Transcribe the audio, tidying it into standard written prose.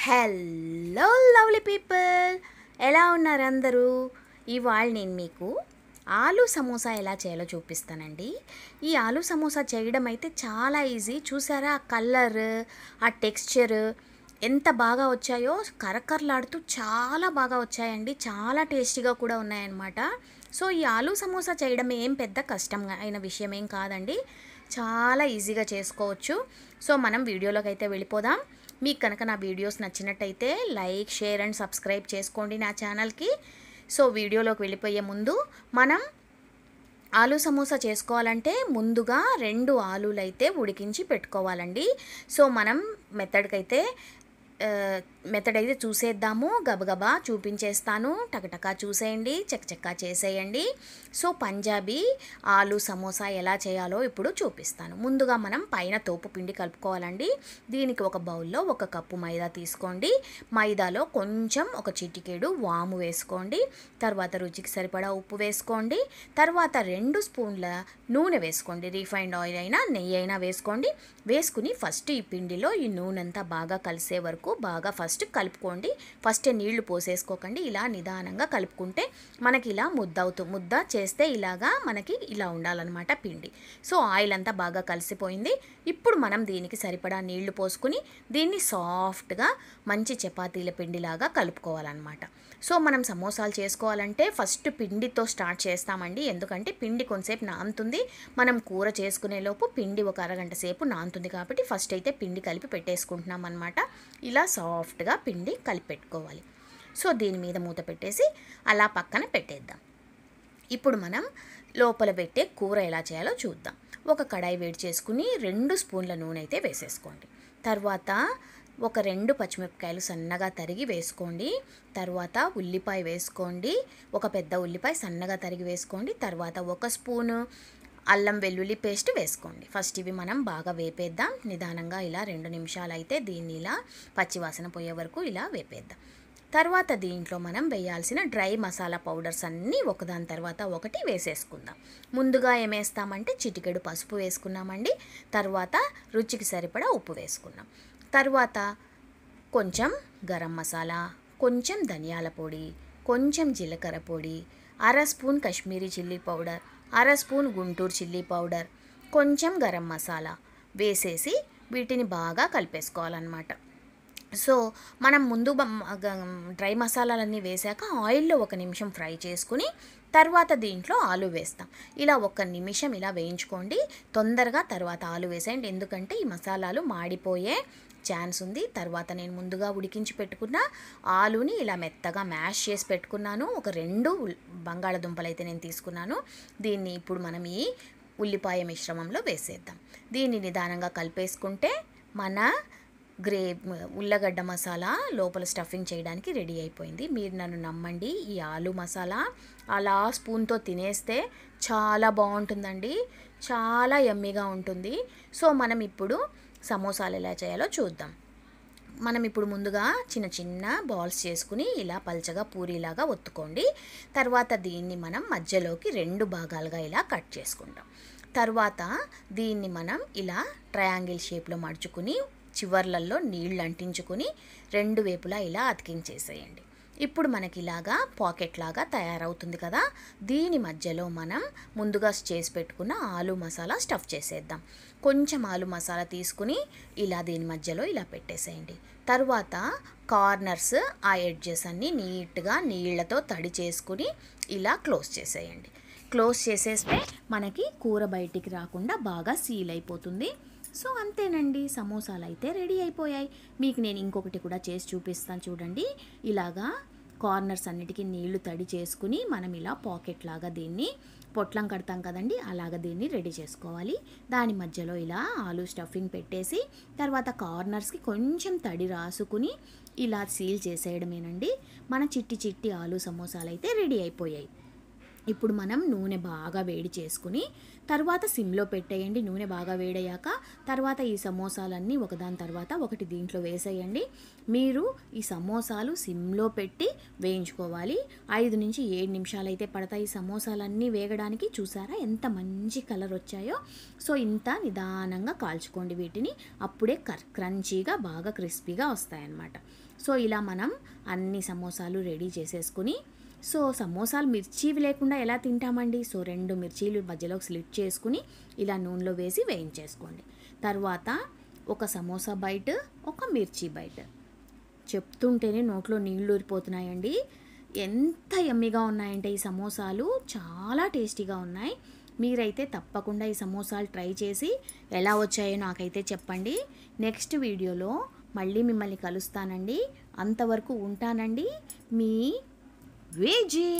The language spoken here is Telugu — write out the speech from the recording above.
హలో లవ్లీ పీపుల్, ఎలా ఉన్నారు అందరూ? ఇవాళ నేను మీకు ఆలూ సమోసా ఎలా చేయాలో చూపిస్తానండి. ఈ ఆలూ సమోసా చేయడం అయితే చాలా ఈజీ. చూసారా ఆ కలర్, ఆ టెక్స్చర్ ఎంత బాగా వచ్చాయో, కరకరలాడుతూ చాలా బాగా వచ్చాయండి. చాలా టేస్టీగా కూడా ఉన్నాయన్నమాట. సో ఈ ఆలూ సమోసా చేయడం ఏం పెద్ద కష్టం అయిన విషయం ఏం కాదండి, చాలా ఈజీగా చేసుకోవచ్చు. సో మనం వీడియోలోకి అయితే వెళ్ళిపోదాం. మీకు కనుక నా వీడియోస్ నచ్చినట్టయితే లైక్, షేర్ అండ్ సబ్స్క్రైబ్ చేసుకోండి నా ఛానల్కి. సో వీడియోలోకి వెళ్ళిపోయే ముందు మనం ఆలూ సమోసా చేసుకోవాలంటే ముందుగా 2 ఆలూలు అయితే ఉడికించి పెట్టుకోవాలండి. సో మనం మెథడ్ అయితే చూసేద్దాము. గబగబా చూపించేస్తాను, టకటకా చూసేయండి, చకచకా చేసేయండి. సో పంజాబీ ఆలూ సమోసా ఎలా చేయాలో ఇప్పుడు చూపిస్తాను. ముందుగా మనం పైన తోపు పిండి కలుపుకోవాలండి. దీనికి ఒక బౌల్లో 1 కప్పు మైదా తీసుకోండి. మైదాలో కొంచెం ఒక చిటికెడు వాము వేసుకోండి. తర్వాత రుచికి సరిపడా ఉప్పు వేసుకోండి. తర్వాత 2 స్పూన్ల నూనె వేసుకోండి. రీఫైండ్ ఆయిల్ అయినా నెయ్యి అయినా వేసుకోండి. వేసుకుని ఫస్ట్ ఈ పిండిలో ఈ నూనె అంతా బాగా కలిసే వరకు బాగా ఫస్ట్ కలుపుకోండి. ఫస్ట్ నీళ్లు పోసేసుకోకండి. ఇలా నిదానంగా కలుపుకుంటే మనకి ఇలా ముద్ద చేస్తే ఇలాగా మనకి ఇలా ఉండాలన్నమాట పిండి. సో ఆయిల్ అంతా బాగా కలిసిపోయింది. ఇప్పుడు మనం దీనికి సరిపడా నీళ్లు పోసుకుని దీన్ని సాఫ్ట్గా మంచి చపాతీల పిండిలాగా కలుపుకోవాలన్నమాట. సో మనం సమోసాలు చేసుకోవాలంటే ఫస్ట్ పిండితో స్టార్ట్ చేస్తామండి. ఎందుకంటే పిండి కొంతసేపు నానుతుంది. మనం కూర చేసుకునే లోపు పిండి ఒక అరగంట సేపు నానుతుంది కాబట్టి ఫస్ట్ అయితే పిండి కలిపి పెట్టేసుకుంటున్నాం అనమాట. ఇలా సాఫ్ట్గా పిండి కలిపి పెట్టుకోవాలి. సో దీని మీద మూత పెట్టేసి అలా పక్కన పెట్టేద్దాం. ఇప్పుడు మనం లోపల పెట్టే కూర ఎలా చేయాలో చూద్దాం. ఒక కడాయి వేడి చేసుకుని 2 స్పూన్ల నూనె అయితే వేసేసుకోండి. తర్వాత ఒక 2 పచ్చిమిరపకాయలు సన్నగా తరిగి వేసుకోండి. తర్వాత ఉల్లిపాయ వేసుకోండి. ఒక పెద్ద ఉల్లిపాయ సన్నగా తరిగి వేసుకోండి. తర్వాత 1 స్పూను అల్లం వెల్లుల్లి పేస్ట్ వేసుకోండి. ఫస్ట్ ఇవి మనం బాగా వేపేద్దాం. నిదానంగా ఇలా 2 నిమిషాలు అయితే దీన్ని ఇలా పచ్చివాసన పోయే వరకు ఇలా వేపేద్దాం. తర్వాత దీంట్లో మనం వేయాల్సిన డ్రై మసాలా పౌడర్స్ అన్నీ ఒకదాని తర్వాత ఒకటి వేసేసుకుందాం. ముందుగా ఏమేస్తామంటే చిటికెడు పసుపు వేసుకున్నామండి. తర్వాత రుచికి సరిపడా ఉప్పు వేసుకున్నాం. తర్వాత కొంచెం గరం మసాలా, కొంచెం ధనియాల పొడి, కొంచెం జీలకర్ర పొడి, 1/2 spoon Kashmiri chilli powder, 1/2 spoon Guntur chilli powder, కొంచెం గరం మసాలా వేసేసి వీటిని బాగా కలిపేసుకోవాలన్నమాట. సో మనం ముందు డ్రై మసాలాలన్నీ వేసాక ఆయిల్లో 1 నిమిషం ఫ్రై చేసుకుని తర్వాత దీంట్లో ఆలు వేస్తాం. ఇలా 1 నిమిషం ఇలా వేయించుకోండి. తొందరగా తర్వాత ఆలు వేసేయండి, ఎందుకంటే ఈ మసాలాలు మాడిపోయే ఛాన్స్ ఉంది. తర్వాత నేను ముందుగా ఉడికించి పెట్టుకున్న ఆలుని ఇలా మెత్తగా మ్యాష్ చేసి పెట్టుకున్నాను. ఒక 2 బంగాళదుంపలు అయితే నేను తీసుకున్నాను. దీన్ని ఇప్పుడు మనం ఈ ఉల్లిపాయ మిశ్రమంలో వేసేద్దాం. దీన్ని నిదానంగా కలిపేసుకుంటే మన ఉల్లగడ్డ మసాలా లోపల స్టఫింగ్ చేయడానికి రెడీ అయిపోయింది. మీరు నన్ను నమ్మండి, ఈ ఆలు మసాలా అలా స్పూన్తో తినేస్తే చాలా బాగుంటుందండి, చాలా యమ్మీగా ఉంటుంది. సో మనం ఇప్పుడు సమోసాలు ఎలా చేయాలో చూద్దాం. మనం ఇప్పుడు ముందుగా చిన్న చిన్న బాల్స్ చేసుకుని ఇలా పల్చగా పూరీలాగా ఒత్తుకోండి. తర్వాత దీన్ని మనం మధ్యలోకి 2 భాగాలుగా ఇలా కట్ చేసుకుంటాం. తర్వాత దీన్ని మనం ఇలా ట్రయాంగిల్ షేప్లో మడుచుకుని చివర్లలో నీళ్ళు అంటించుకుని 2 వైపులా ఇలా అతికించేసేయండి. ఇప్పుడు మనకి ఇలాగా పాకెట్ లాగా తయారవుతుంది కదా. దీని మధ్యలో మనం ముందుగా చేసి పెట్టుకున్న ఆలు మసాలా స్టఫ్ చేసేద్దాం. కొంచెం ఆలు మసాలా తీసుకుని ఇలా దీని మధ్యలో ఇలా పెట్టేసేయండి. తర్వాత కార్నర్స్, ఆ ఎడ్జెస్ అన్నీ నీట్గా నీళ్లతో తడి చేసుకుని ఇలా క్లోజ్ చేసేయండి. క్లోజ్ చేసేస్తే మనకి కూర బయటికి రాకుండా బాగా సీల్ అయిపోతుంది. సో అంతేనండి, సమోసాలు అయితే రెడీ అయిపోయాయి. మీకు నేను ఇంకొకటి కూడా చేసి చూపిస్తాను చూడండి. ఇలాగా కార్నర్స్ అన్నిటికీ నీళ్లు తడి చేసుకుని మనం ఇలా పాకెట్ లాగా దీన్ని పొట్లం కడతాం కదండి, అలాగ దీన్ని రెడీ చేసుకోవాలి. దాని మధ్యలో ఇలా ఆలు స్టఫింగ్ పెట్టేసి తర్వాత కార్నర్స్కి కొంచెం తడి రాసుకుని ఇలా సీల్ చేసేయడమేనండి. మన చిట్టి చిట్టి ఆలు సమోసాలు అయితే రెడీ అయిపోయాయి. ఇప్పుడు మనం నూనె బాగా వేడి చేసుకుని తర్వాత సిమ్లో పెట్టేయండి. నూనె బాగా వేడయ్యాక తర్వాత ఈ సమోసాలన్నీ ఒకదాని తర్వాత ఒకటి దీంట్లో వేసేయండి. మీరు ఈ సమోసాలు సిమ్లో పెట్టి వేయించుకోవాలి. 5 నుంచి 7 నిమిషాలు అయితే పడతాయి ఈ సమోసాలన్నీ వేగడానికి. చూసారా ఎంత మంచి కలర్ వచ్చాయో. సో ఇంత నిదానంగా కాల్చుకోండి వీటిని, అప్పుడే క్రంచీగా బాగా క్రిస్పీగా వస్తాయన్నమాట. సో ఇలా మనం అన్ని సమోసాలు రెడీ చేసేసుకుని, సో సమోసాలు మిర్చివి లేకుండా ఎలా తింటామండి? సో 2 మిర్చీలు మధ్యలో స్లిట్ చేసుకుని ఇలా నూనెలో వేసి వేయించేసుకోండి. తర్వాత ఒక సమోసా బైట్, ఒక మిర్చి బైట్. చెప్తుంటేనే నోట్లో నీళ్ళు ఊరిపోతున్నాయండి. ఎంత యమ్మీగా ఉన్నాయంటే ఈ సమోసాలు, చాలా టేస్టీగా ఉన్నాయి. మీరైతే తప్పకుండా ఈ సమోసాలు ట్రై చేసి ఎలా వచ్చాయో నాకైతే చెప్పండి. నెక్స్ట్ వీడియోలో మళ్ళీ మిమ్మల్ని కలుస్తానండి. అంతవరకు ఉంటానండి. మీ వేజీ.